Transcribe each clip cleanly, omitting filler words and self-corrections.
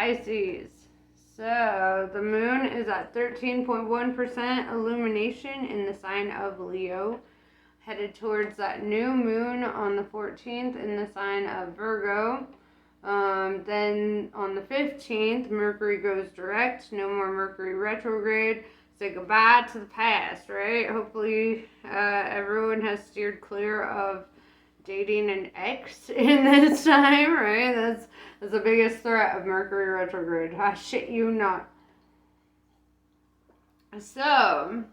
Pisces. So the moon is at 13.1% illumination in the sign of Leo, headed towards that new moon on the 14th in the sign of Virgo. Then on the 15th, Mercury goes direct. No more Mercury retrograde. Say goodbye to the past, right? Hopefully everyone has steered clear of dating an ex in this time, right? That's the biggest threat of Mercury retrograde. I shit you not. So,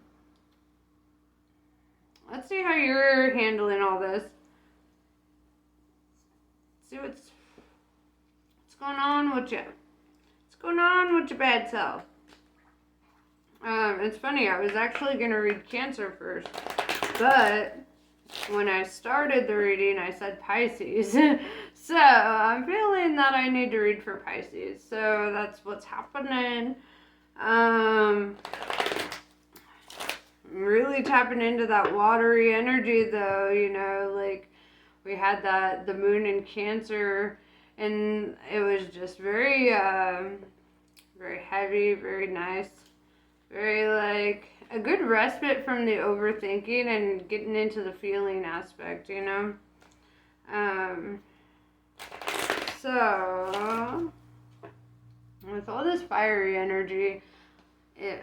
let's see how you're handling all this. See what's going on with you. What's going on with your bad self? It's funny, I was actually going to read Cancer first, but when I started the reading, I said Pisces. So, I'm feeling that I need to read for Pisces. So, that's what's happening. I'm really tapping into that watery energy, though, you know, like, we had the moon in Cancer, and it was just very, very heavy, very nice. Very, like, a good respite from the overthinking and getting into the feeling aspect, you know? So, with all this fiery energy,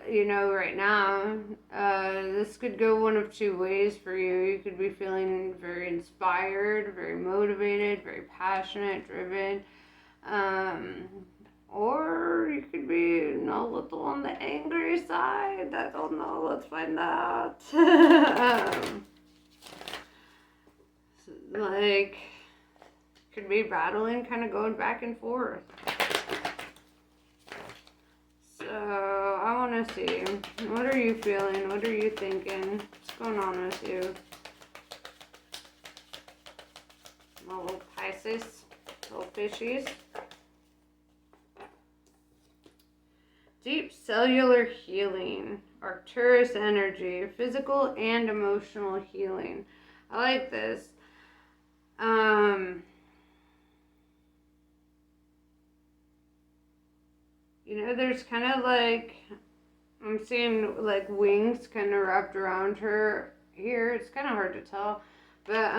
you know, right now, this could go one of two ways for you. You could be feeling very inspired, very motivated, very passionate, driven, or you could be a little on the angry side. I don't know. Let's find out. Like, could be battling, kind of going back and forth. So, I want to see. What are you feeling? What are you thinking? What's going on with you? My little Pisces, little fishies. Deep cellular healing, Arcturus energy, physical and emotional healing. I like this. You know, there's kind of like, I'm seeing like wings kind of wrapped around her here. It's kind of hard to tell, but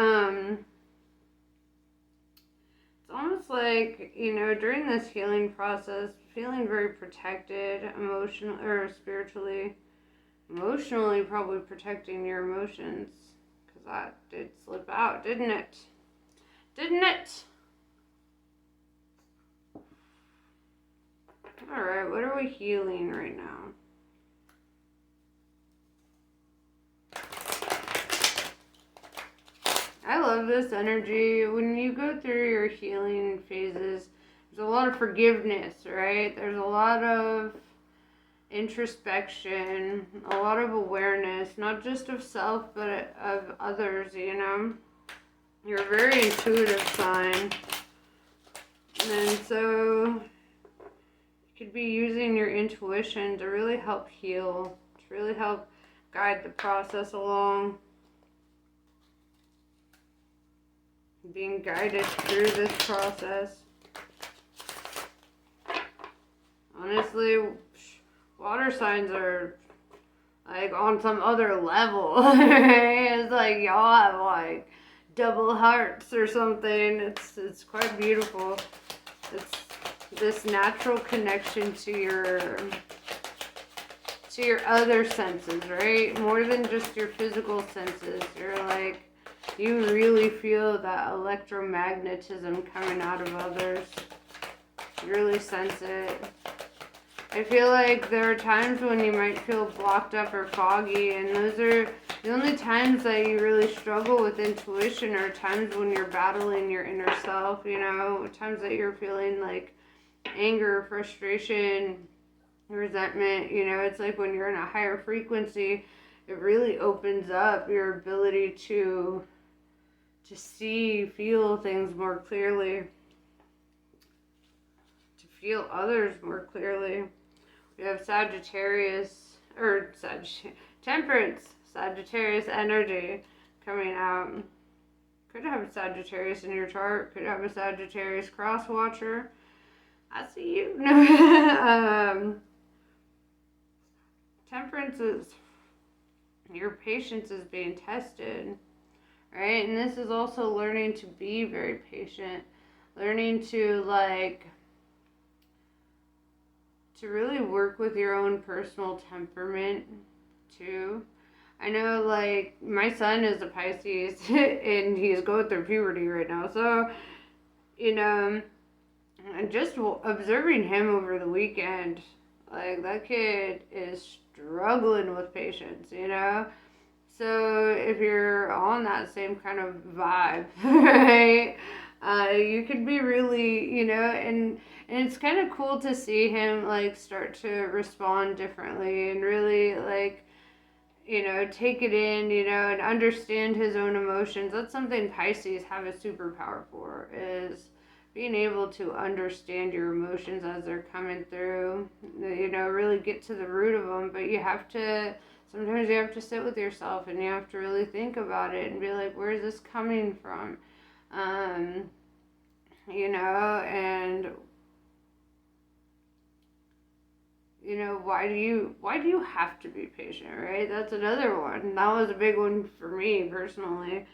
it's almost like, you know, during this healing process, feeling very protected, emotional or spiritually, emotionally probably protecting your emotions, because that did slip out, didn't it? Didn't it? Alright, what are we healing right now? I love this energy. When you go through your healing phases, there's a lot of forgiveness, right? There's a lot of introspection, a lot of awareness, not just of self, but of others, you know? You're a very intuitive sign. And so you could be using your intuition to really help heal, to really help guide the process along. Being guided through this process. Honestly, water signs are like on some other level. It's like y'all have like double hearts or something. It's quite beautiful. It's this natural connection to your other senses, right? More than just your physical senses. You're like, you really feel that electromagnetism coming out of others. You really sense it. I feel like there are times when you might feel blocked up or foggy, and those are the only times that you really struggle with intuition, or times when you're battling your inner self, you know, times that you're feeling like anger, frustration, resentment, you know. It's like when you're in a higher frequency, it really opens up your ability to see, feel things more clearly, to feel others more clearly. We have Sagittarius, Temperance, Sagittarius energy coming out. Could have a Sagittarius in your chart, could have a Sagittarius cross watcher. I see you. Temperance is your patience is being tested, right? And this is also learning to be very patient, learning to really work with your own personal temperament too. I know, like, my son is a Pisces and he's going through puberty right now, so and just observing him over the weekend, like, that kid is struggling with patience. So if you're on that same kind of vibe, right, you could be really, and it's kind of cool to see him, like, start to respond differently and really, like, take it in, and understand his own emotions. That's something Pisces have a superpower for, is being able to understand your emotions as they're coming through, really get to the root of them. But sometimes you have to sit with yourself and you have to really think about it and be like, where is this coming from? And why do you have to be patient, right? That's another one. That was a big one for me personally.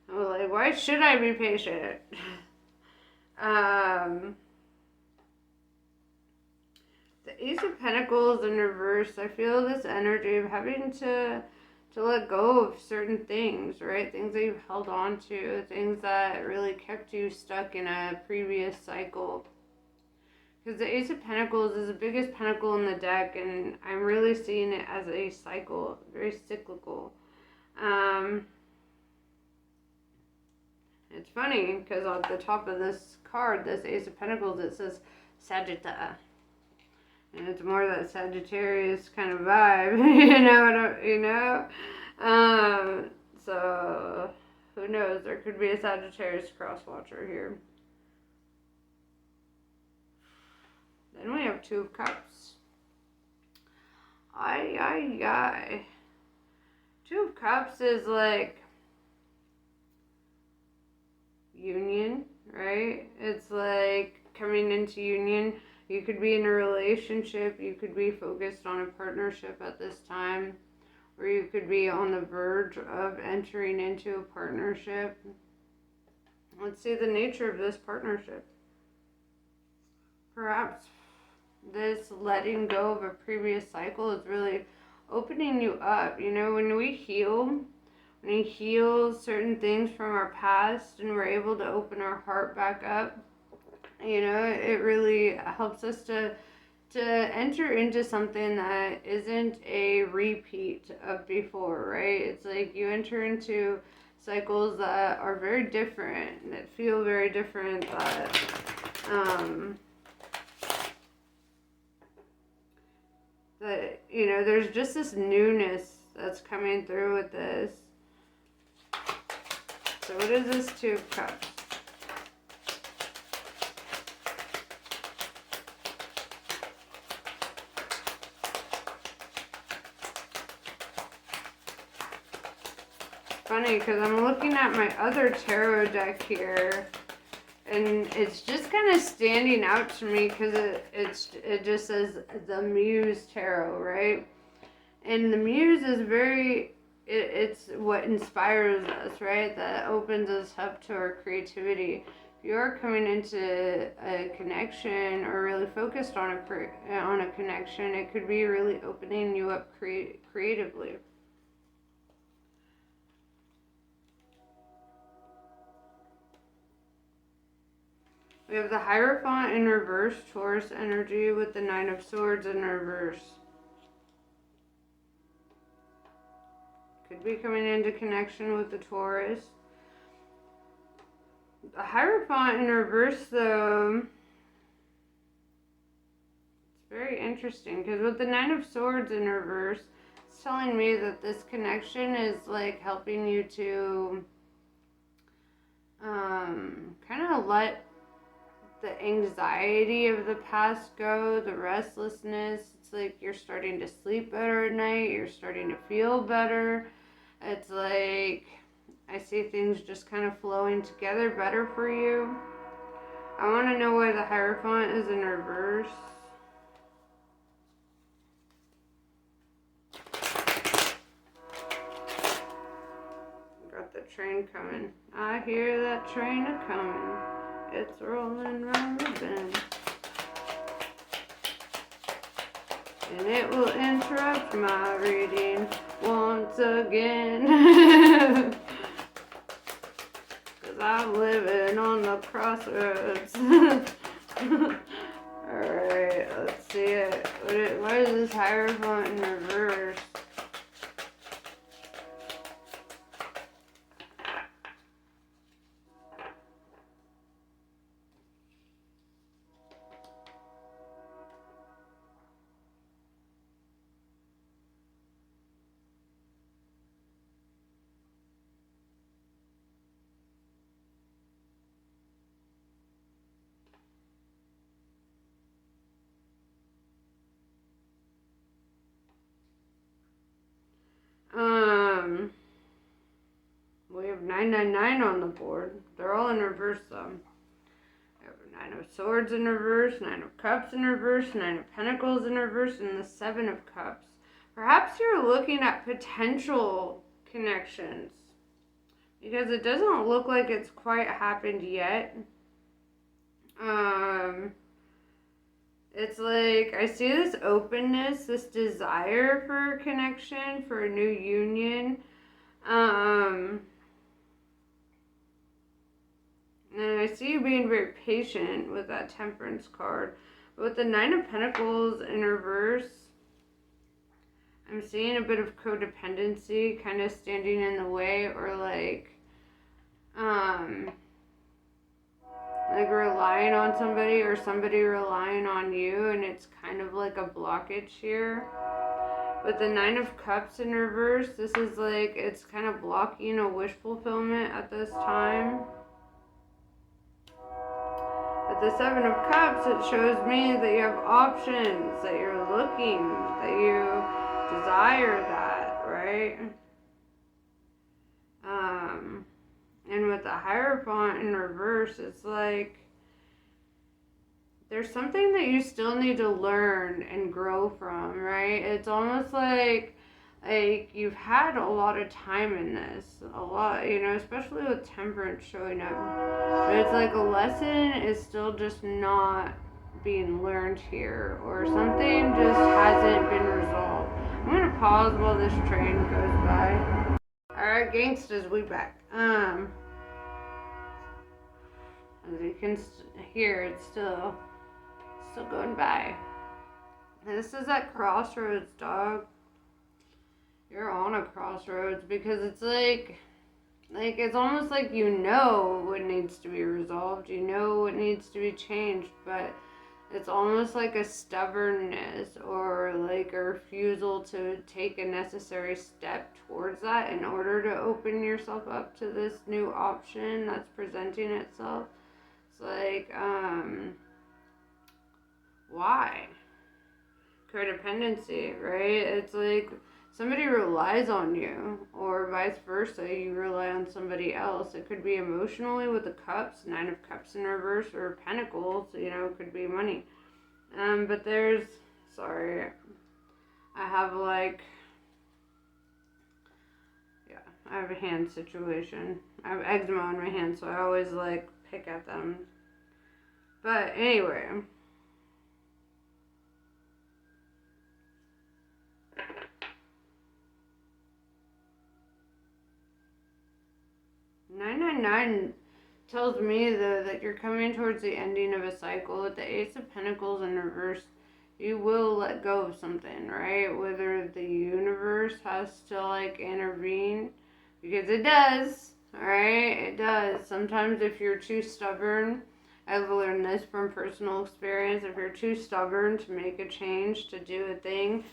I was like, why should I be patient? The Ace of Pentacles in reverse, I feel this energy of having to let go of certain things, right? Things that you've held on to, things that really kept you stuck in a previous cycle. Because the Ace of Pentacles is the biggest pentacle in the deck, and I'm really seeing it as a cycle, very cyclical. It's funny, because at the top of this card, this Ace of Pentacles, it says Sagitta. And it's more that Sagittarius kind of vibe, So, who knows? There could be a Sagittarius cross-watcher here. Then we have Two of Cups. Two of Cups is like union, right? It's like coming into union. You could be in a relationship, you could be focused on a partnership at this time, or you could be on the verge of entering into a partnership. Let's see the nature of this partnership. Perhaps this letting go of a previous cycle is really opening you up. When we heal certain things from our past and we're able to open our heart back up, it really helps us to enter into something that isn't a repeat of before, right? It's like you enter into cycles that are very different, that feel very different, that there's just this newness that's coming through with this. So what is this Two of Cups? Funny, because I'm looking at my other tarot deck here, and it's just kind of standing out to me because it just says the Muse Tarot, right? And the Muse is it's what inspires us, right? That opens us up to our creativity. If you're coming into a connection or really focused on a connection, it could be really opening you up creatively. We have the Hierophant in reverse, Taurus energy, with the Nine of Swords in reverse. Could be coming into connection with the Taurus. The Hierophant in reverse, though, it's very interesting, because with the Nine of Swords in reverse, it's telling me that this connection is like helping you to kind of let the anxiety of the past go, the restlessness. It's like you're starting to sleep better at night, you're starting to feel better. It's like I see things just kind of flowing together better for you. I want to know why the Hierophant is in reverse. Got the train coming. I hear that train a-coming. It's rolling round the bend. And it will interrupt my reading once again. Cause I'm living on the crossroads. Alright, let's see it. Why is this Hierophant in reverse? We have 999 on the board. They're all in reverse though. We have 9 of Swords in reverse, 9 of Cups in reverse, 9 of Pentacles in reverse, and the 7 of Cups. Perhaps you're looking at potential connections because it doesn't look like it's quite happened yet. It's like I see this openness, this desire for a connection, for a new union. And I see you being very patient with that Temperance card. But with the 9 of Pentacles in reverse, I'm seeing a bit of codependency kind of standing in the way, or like relying on somebody or somebody relying on you, and it's kind of like a blockage here. With the 9 of Cups in reverse, this is like it's kind of blocking a wish fulfillment at this time. With the 7 of Cups, it shows me that you have options, that you're looking, that you desire that, right? And with the Hierophant in reverse, it's like there's something that you still need to learn and grow from, right? It's almost like you've had a lot of time in this, a lot, especially with Temperance showing up. But it's like a lesson is still just not being learned here, or something just hasn't been resolved. I'm gonna pause while this train goes by. Alright, gangsters, we back. As you can hear, it's still going by. And this is at crossroads, dog. You're on a crossroads because it's like it's almost like you know what needs to be resolved, you know what needs to be changed, but it's almost like a stubbornness or like a refusal to take a necessary step towards that in order to open yourself up to this new option that's presenting itself. It's like, why? Codependency, right? It's like somebody relies on you, or vice versa, you rely on somebody else. It could be emotionally with the Cups, 9 of Cups in reverse, or Pentacles, it could be money. But sorry, I have I have a hand situation. I have eczema on my hand, so I always pick at them. But anyway, $999 tells me though that you're coming towards the ending of a cycle. With the Ace of Pentacles in reverse, you will let go of something, right? Whether the universe has to intervene, because it does, alright? It does. Sometimes if you're too stubborn, I've learned this from personal experience, if you're too stubborn to make a change, to do a thing,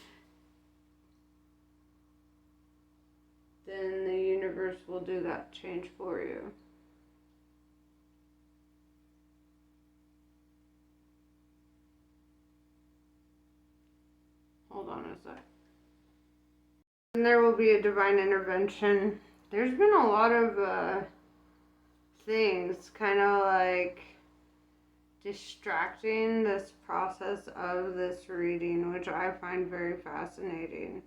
then the universe will do that change for you. Hold on a sec. And there will be a divine intervention. There's been a lot of things kind of distracting this process of this reading, which I find very fascinating.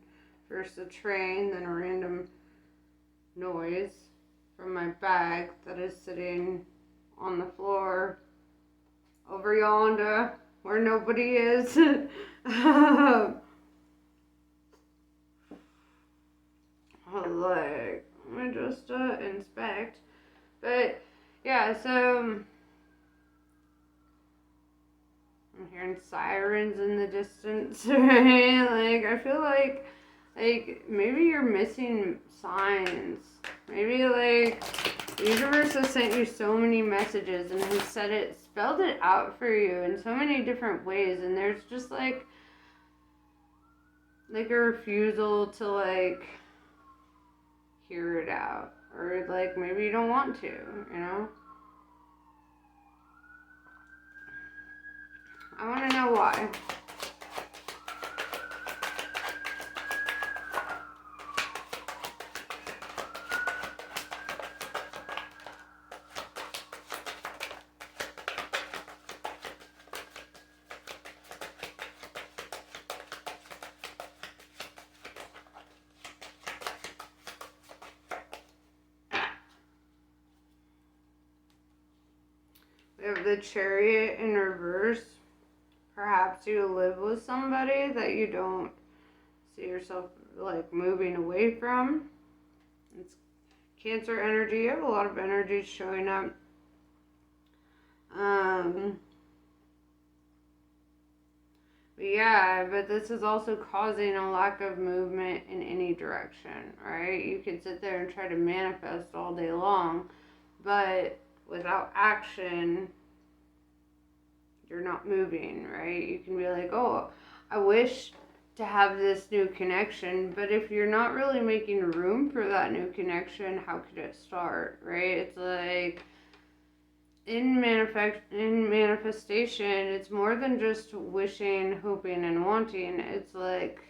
First a train, then a random noise from my bag that is sitting on the floor over yonder where nobody is. Like, let me just inspect. But yeah, so I'm hearing sirens in the distance, right? Like, I feel like maybe you're missing signs. Maybe like the universe has sent you so many messages and has spelled it out for you in so many different ways, and there's just like a refusal to like hear it out, or like maybe you don't want to, you know? I want to know why. We have the Chariot in reverse. Perhaps you live with somebody that you don't see yourself like moving away from. It's Cancer energy. You have a lot of energy showing up. But yeah, but this is also causing a lack of movement in any direction, right? You could sit there and try to manifest all day long, but without action, you're not moving, right? You can be like, oh, I wish to have this new connection, but if you're not really making room for that new connection, how could it start, right? It's like in manifestation, it's more than just wishing, hoping, and wanting. It's like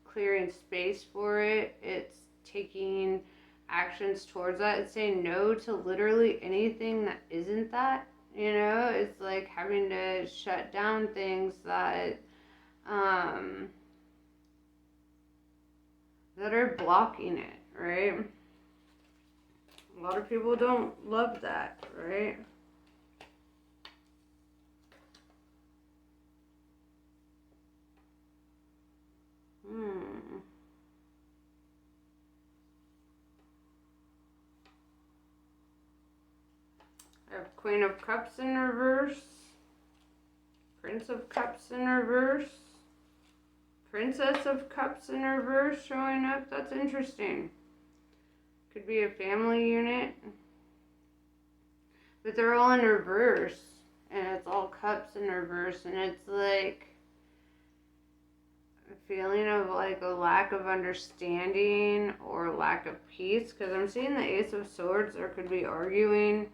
clearing space for it. It's taking actions towards that. It's saying no to literally anything that isn't that. You know, it's like having to shut down things that that are blocking it, right? A lot of people don't love that, right? I have Queen of Cups in reverse, Prince of Cups in reverse, Princess of Cups in reverse showing up. That's interesting. Could be a family unit. But they're all in reverse. And it's all cups in reverse. And it's like a feeling of like a lack of understanding or lack of peace. Because I'm seeing the Ace of Swords. There could be arguing.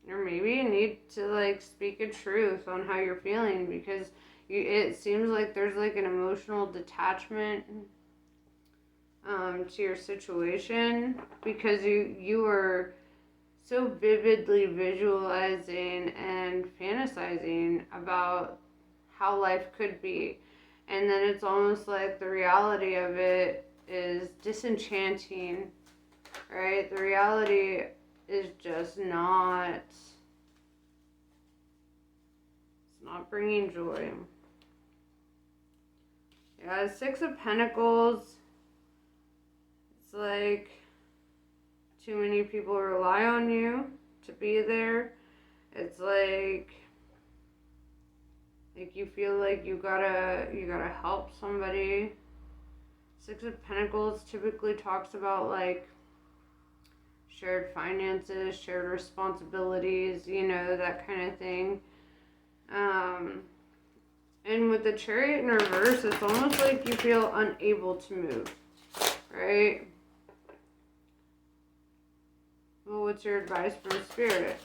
Or maybe you need to like speak a truth on how you're feeling, because it seems like there's like an emotional detachment to your situation, because you were so vividly visualizing and fantasizing about how life could be, and then it's almost like the reality of it is disenchanting, right? The reality is just not bringing joy. Yeah, Six of Pentacles. It's like too many people rely on you to be there. It's like you feel like you gotta help somebody. Six of Pentacles typically talks about like shared finances, shared responsibilities, you know, that kind of thing. And with the Chariot in reverse, it's almost like you feel unable to move, right? Well, what's your advice from Spirit?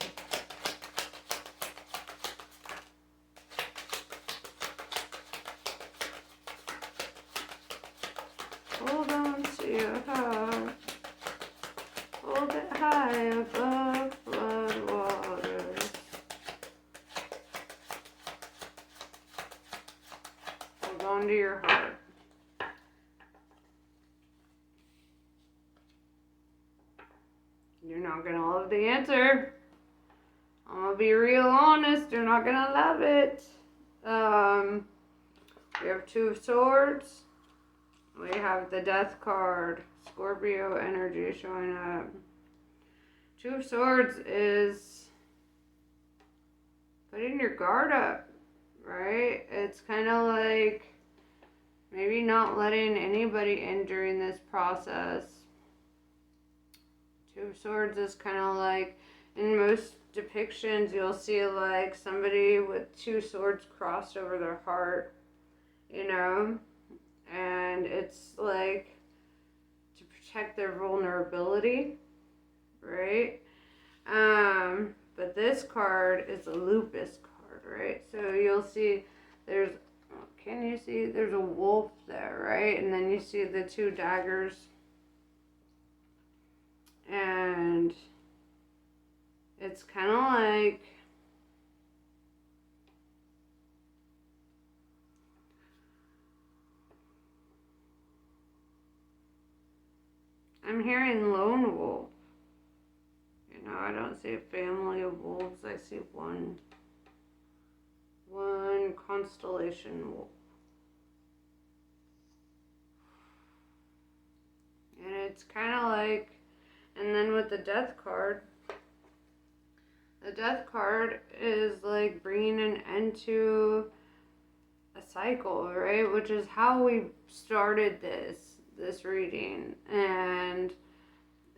Hold on to your heart. hold it high above flood waters. Hold on to your heart. You're not going to love the answer. I'm going to be real honest. You're not going to love it. We have Two of Swords. We have the Death card. Scorpio energy showing up. Two of Swords is putting your guard up, right? It's kind of like maybe not letting anybody in during this process. Two of Swords is kind of like, in most depictions, you'll see like somebody with two swords crossed over their heart, you know? And it's like to protect their vulnerability, right? But this card is a lupus card, right? So you'll see there's, can you see? There's a wolf there, right? And then you see the two daggers. And it's kind of like I'm hearing lone wolf. You know, I don't see a family of wolves. I see one constellation wolf. And it's kind of like, and then with the Death card is like bringing an end to a cycle, right? Which is how we started this reading. And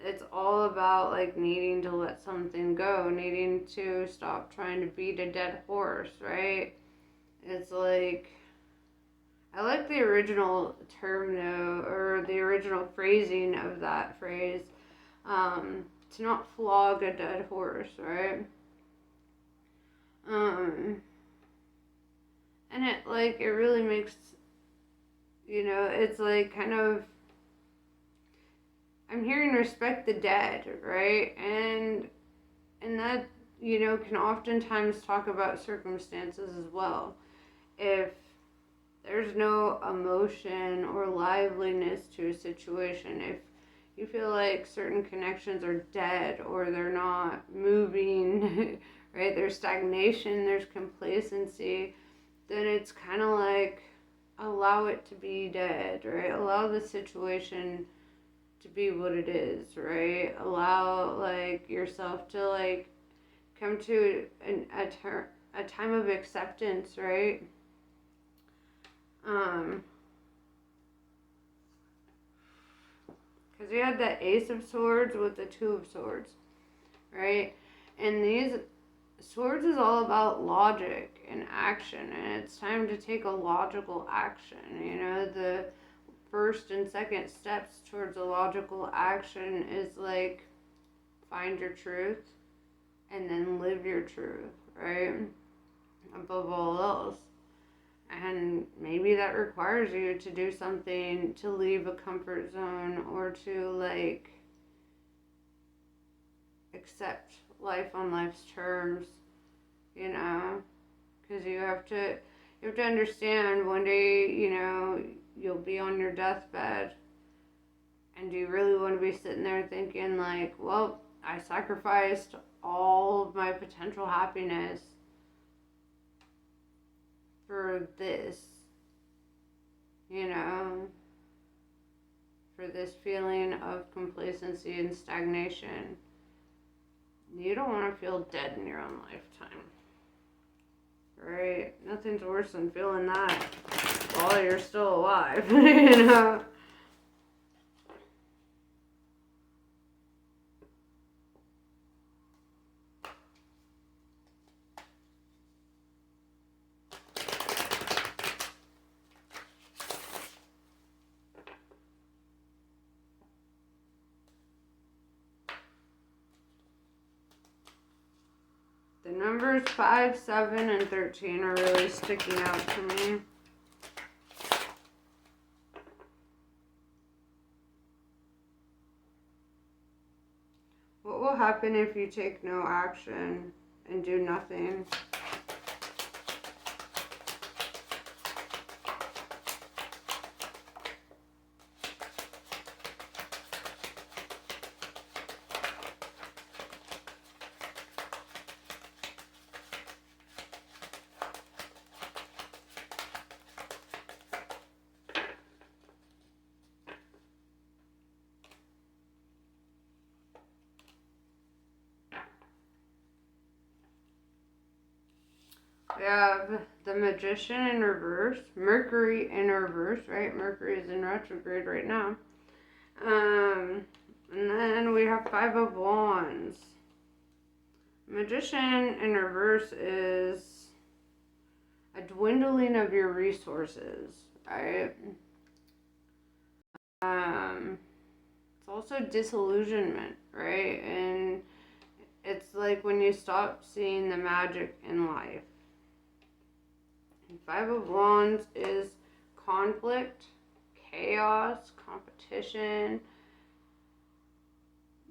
it's all about like needing to let something go, needing to stop trying to beat a dead horse, right? It's like, I like the original term though, or the original phrasing of that phrase, to not flog a dead horse, right? And it really makes, you know, it's like kind of, I'm hearing respect the dead, right? And that, you know, can oftentimes talk about circumstances as well. If there's no emotion or liveliness to a situation, if you feel like certain connections are dead or they're not moving, right? There's stagnation, there's complacency, then it's kind of like allow it to be dead, right? Allow the situation to be what it is, right? Allow like yourself to like come to a time of acceptance, right? Because you had the Ace of Swords with the Two of Swords, right? And these swords is all about logic and action, and it's time to take a logical action. You know, the first and second steps towards a logical action is like find your truth and then live your truth, right? Above all else. And maybe that requires you to do something to leave a comfort zone or to like accept life on life's terms, you know, because you have to understand one day, you know, you'll be on your deathbed, and do you really want to be sitting there thinking like, well, I sacrificed all of my potential happiness for this, you know, for this feeling of complacency and stagnation. You don't want to feel dead in your own lifetime, right? Nothing's worse than feeling that while you're still alive, you know? The numbers 5, 7, and 13 are really sticking out to me. will happen if you take no action and do nothing? We have the Magician in reverse, Mercury in reverse, right? Mercury is in retrograde right now. And then we have Five of Wands. Magician in reverse is a dwindling of your resources, right? It's also disillusionment, right? And it's like when you stop seeing the magic in life. And Five of Wands is conflict, chaos, competition,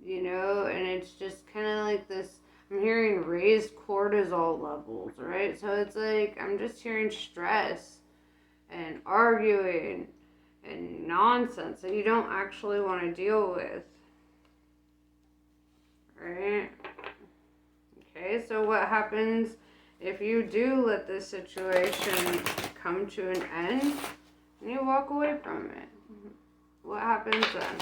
you know, and it's just kind of like this. I'm hearing raised cortisol levels, right? So it's like I'm just hearing stress and arguing and nonsense that you don't actually want to deal with, right? Okay, so what happens if you do let this situation come to an end and you walk away from it? What happens then?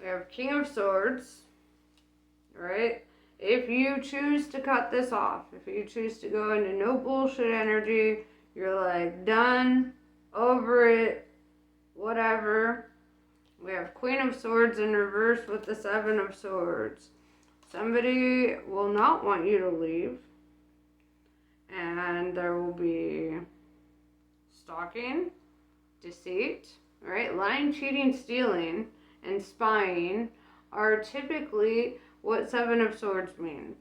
We have King of Swords, right? If you choose to cut this off, if you choose to go into no bullshit energy, you're like done, over it, whatever. We have Queen of Swords in reverse with the Seven of Swords. Somebody will not want you to leave, and there will be stalking, deceit, right? Lying, cheating, stealing, and spying are typically what Seven of Swords mean.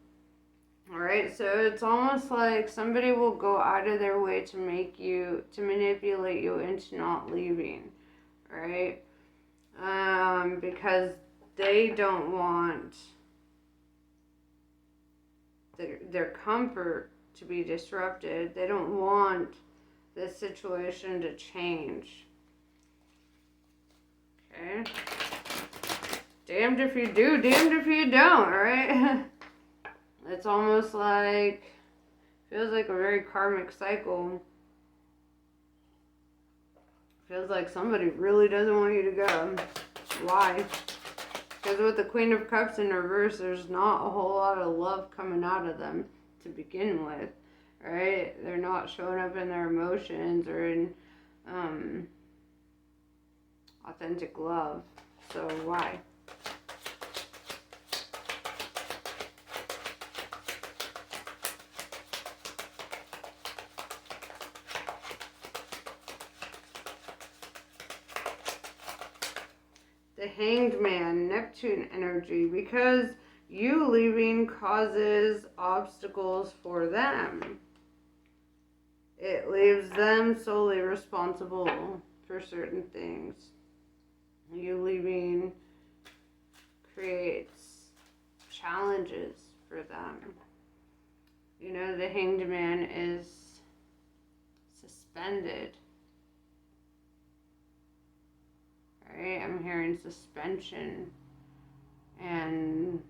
Alright, so it's almost like somebody will go out of their way to manipulate you into not leaving, right? Because they don't want their comfort to be disrupted. They don't want the situation to change. Okay? Damned if you do, damned if you don't, right? It's almost like, feels like a very karmic cycle. Feels like somebody really doesn't want you to go. Why? Because with the Queen of Cups in reverse, there's not a whole lot of love coming out of them to begin with, right? They're not showing up in their emotions or in authentic love. So why? The Hanged Man, Neptune energy, because you leaving causes obstacles for them. It leaves them solely responsible for certain things. You leaving creates challenges for them. You know, the Hanged Man is suspended. Right? I'm hearing suspension and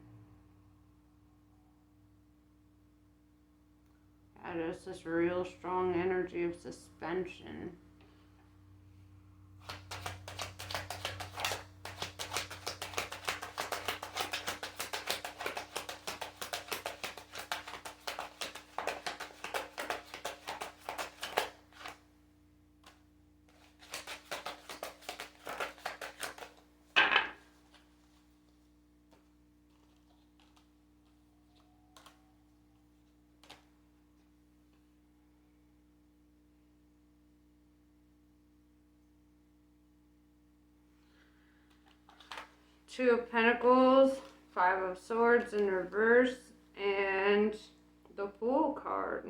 there's this real strong energy of suspension. Two of Pentacles, Five of Swords in reverse, and the Fool card.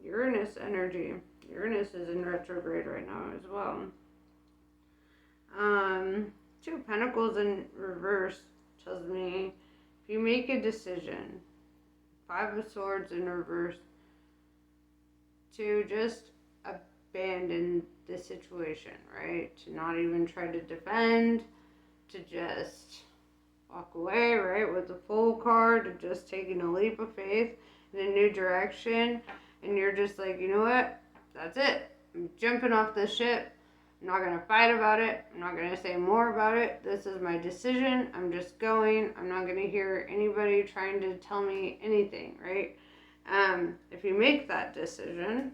Uranus energy. Uranus is in retrograde right now as well. Two of Pentacles in reverse tells me if you make a decision, Five of Swords in reverse, to just abandon the situation, right? To not even try to defend, to just walk away, right? With the Fool card, to just taking a leap of faith in a new direction. And you're just like, you know what? That's it. I'm jumping off this ship. I'm not going to fight about it. I'm not going to say more about it. This is my decision. I'm just going. I'm not going to hear anybody trying to tell me anything, right? If you make that decision,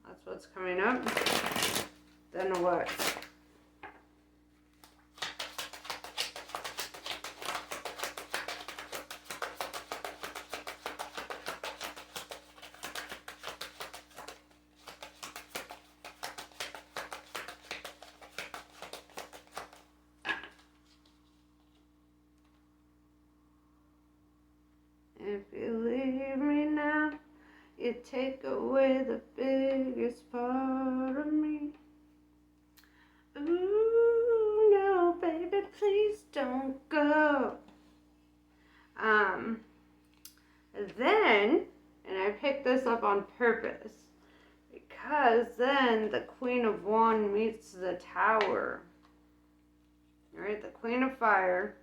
that's what's coming up, then what? If you leave me now, you take away the biggest part of me. Ooh, no, baby, please don't go. Then, and I picked this up on purpose, because then the Queen of Wands meets the Tower. Right? The Queen of Fire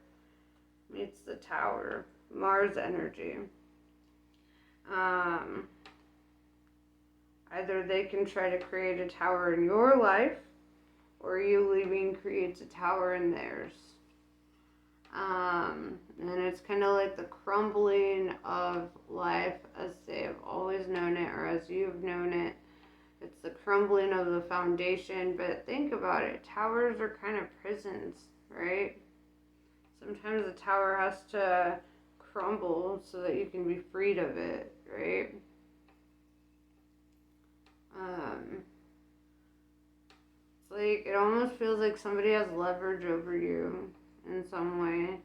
meets the Tower. Mars energy. Either they can try to create a tower in your life, or you leaving creates a tower in theirs. And it's kind of like the crumbling of life as they have always known it, or as you've known it. It's the crumbling of the foundation. But think about it. Towers are kind of prisons, right? Sometimes a tower has to crumble so that you can be freed of it, right? It's like, it almost feels like somebody has leverage over you in some way.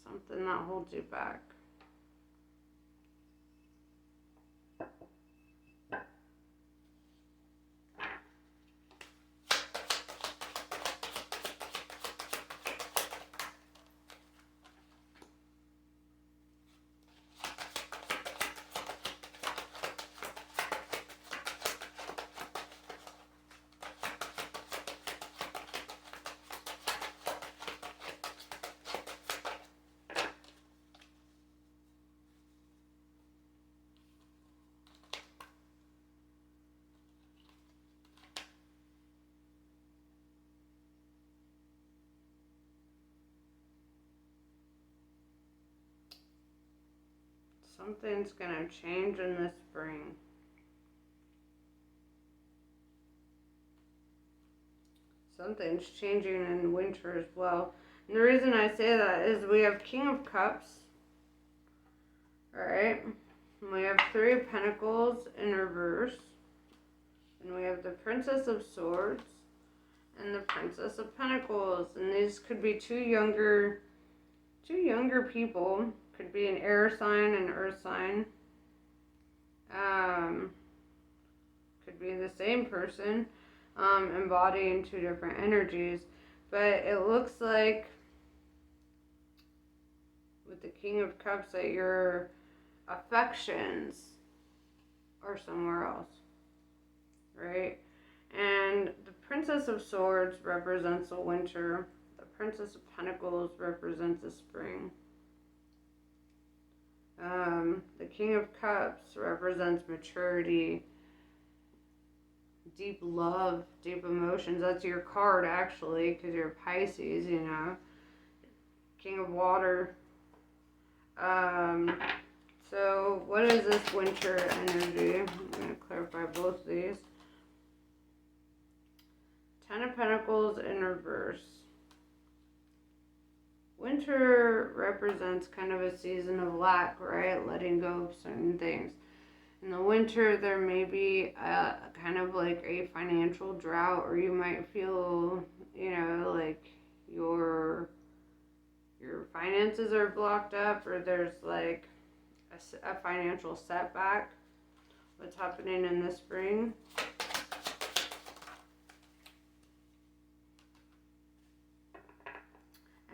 Something that holds you back. Something's going to change in the spring. Something's changing in winter as well. And the reason I say that is we have King of Cups. Alright. And we have Three of Pentacles in reverse. And we have the Princess of Swords and the Princess of Pentacles. And these could be two younger people. Could be an air sign and earth sign. Could be the same person, embodying two different energies. But it looks like with the King of Cups that your affections are somewhere else, right? And the Princess of Swords represents the winter. The Princess of Pentacles represents the spring. The King of Cups represents maturity, deep love, deep emotions. That's your card, actually, because you're Pisces, you know. King of Water. So what is this winter energy? I'm going to clarify both these. Ten of Pentacles in reverse. Winter represents kind of a season of lack, right? Letting go of certain things. In the winter, there may be kind of like a financial drought, or you might feel, like your finances are blocked up, or there's like a financial setback. What's happening in the spring?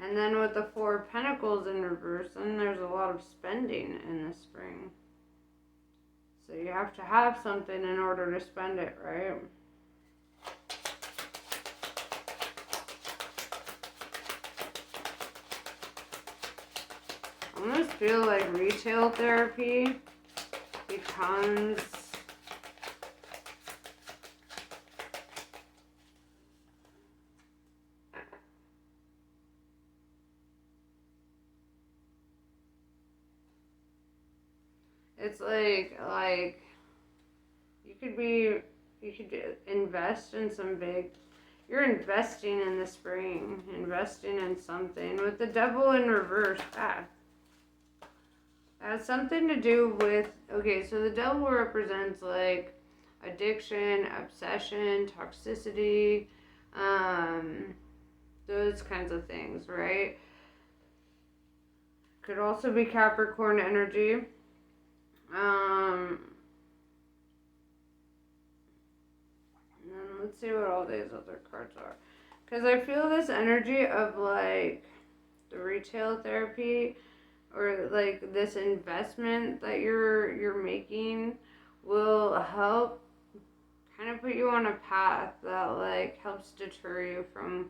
And then with the Four of Pentacles in reverse, then there's a lot of spending in the spring. So you have to have something in order to spend it, right? I almost feel like retail therapy becomes it's like you could invest in some big, you're investing in the spring, investing in something. With the Devil in reverse, that has something to do with, okay, so the Devil represents like addiction, obsession, toxicity, those kinds of things, right? Could also be Capricorn energy. And let's see what all these other cards are. Because I feel this energy of like the retail therapy, or like this investment that you're making, will help kind of put you on a path that like helps deter you from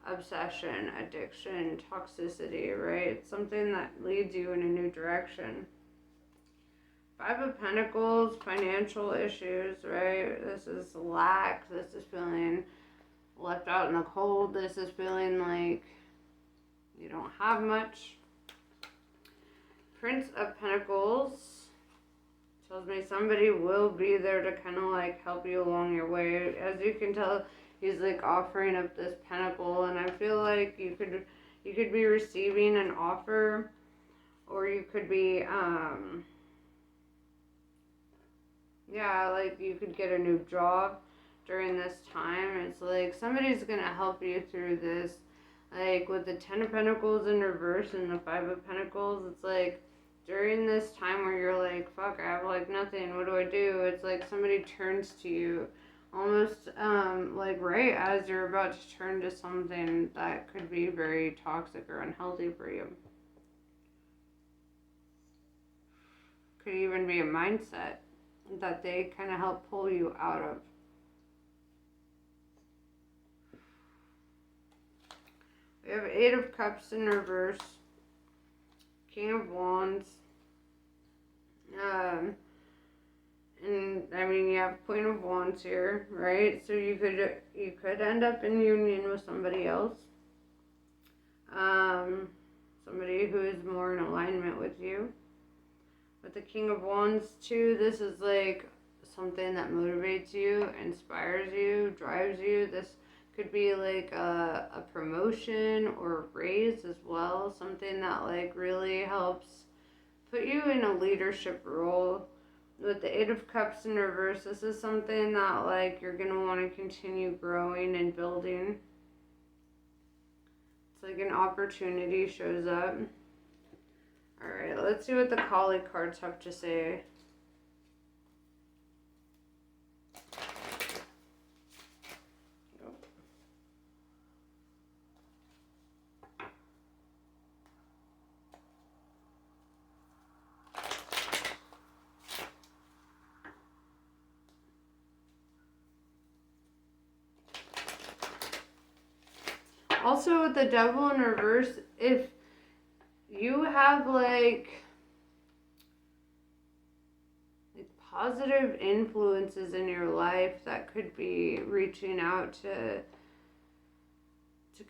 obsession, addiction, toxicity, right? It's something that leads you in a new direction. Five of Pentacles, financial issues, right? This is lack. This is feeling left out in the cold. This is feeling like you don't have much. Prince of Pentacles tells me somebody will be there to kind of like help you along your way. As you can tell, he's like offering up this pentacle, and I feel like you could be receiving an offer, or you could be like you could get a new job during this time. It's like somebody's gonna help you through this. Like with the Ten of Pentacles in reverse and the Five of Pentacles, it's like during this time where you're like, fuck, I have like nothing, what do I do? It's like somebody turns to you almost like right as you're about to turn to something that could be very toxic or unhealthy for you. Could even be a mindset that they kind of help pull you out of. We have Eight of Cups in reverse, King of Wands, and I mean you have Queen of Wands here, right? So you could end up in union with somebody else, somebody who is more in alignment with you. With the King of Wands too, this is like something that motivates you, inspires you, drives you. This could be like a promotion or a raise as well, something that like really helps put you in a leadership role. With the Eight of Cups in reverse, this is something that like you're going to want to continue growing and building. It's like an opportunity shows up. Alright, let's see what the Kali cards have to say. Also with the Devil in reverse, if you have like positive influences in your life that could be reaching out to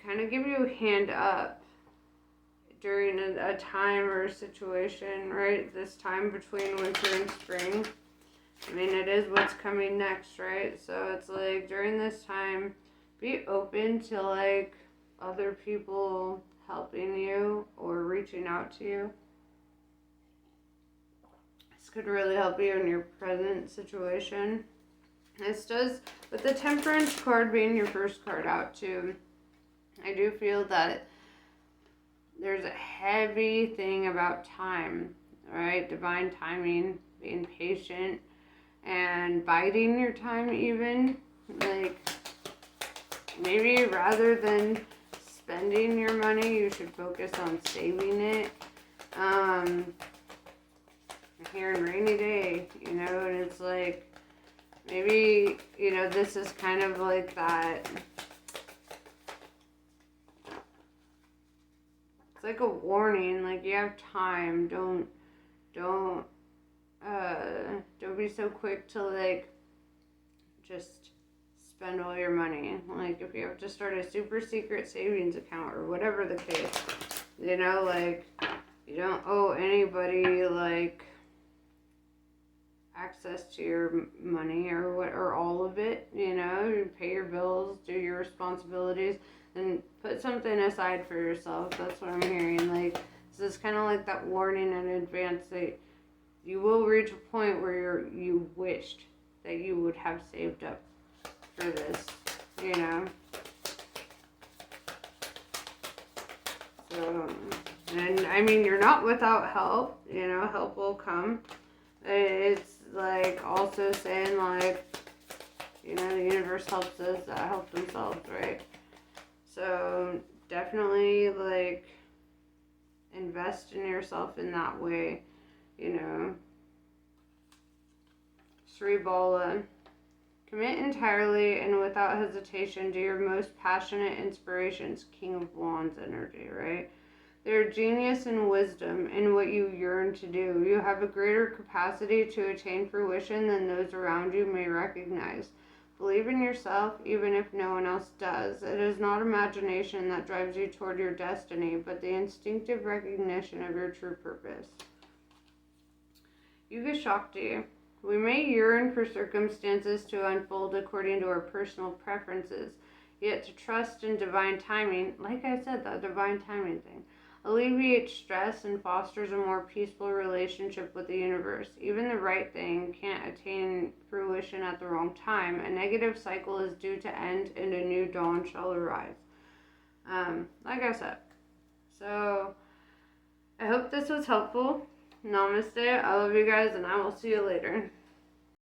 kind of give you a hand up during a time or a situation, right? This time between winter and spring. I mean, it is what's coming next, right? So it's like during this time, be open to like other people helping you or reaching out to you. It's could really help you in your present situation. This does, with the Temperance card being your first card out too, I do feel that there's a heavy thing about time, right? Divine timing, being patient, and biding your time even. Like, maybe rather than spending your money, you should focus on saving it. Here in rainy day, you know, and it's like, maybe, you know, this is kind of like that. It's like a warning, like, you have time. Don't be so quick to, like, just spend all your money. Like, if you have to start a super secret savings account or whatever the case, you know, like, you don't owe anybody, like, access to your money or all of it, you know. You pay your bills, do your responsibilities, and put something aside for yourself. That's what I'm hearing. Like, this is kind of like that warning in advance that you will reach a point where you wished that you would have saved up for this, you know. So, and I mean, you're not without help, you know. Help will come. It's like also saying, like, you know, the universe helps those that help themselves, right? So definitely, like, invest in yourself in that way, you know. Sribala. Commit entirely and without hesitation to your most passionate inspirations. King of Wands energy, right? Their genius and wisdom in what you yearn to do. You have a greater capacity to attain fruition than those around you may recognize. Believe in yourself even if no one else does. It is not imagination that drives you toward your destiny, but the instinctive recognition of your true purpose. Yuga Shakti. We may yearn for circumstances to unfold according to our personal preferences, yet to trust in divine timing, like I said, that divine timing thing, alleviates stress and fosters a more peaceful relationship with the universe. Even the right thing can't attain fruition at the wrong time. A negative cycle is due to end and a new dawn shall arise. Like I said. So, I hope this was helpful. Namaste. I love you guys and I will see you later.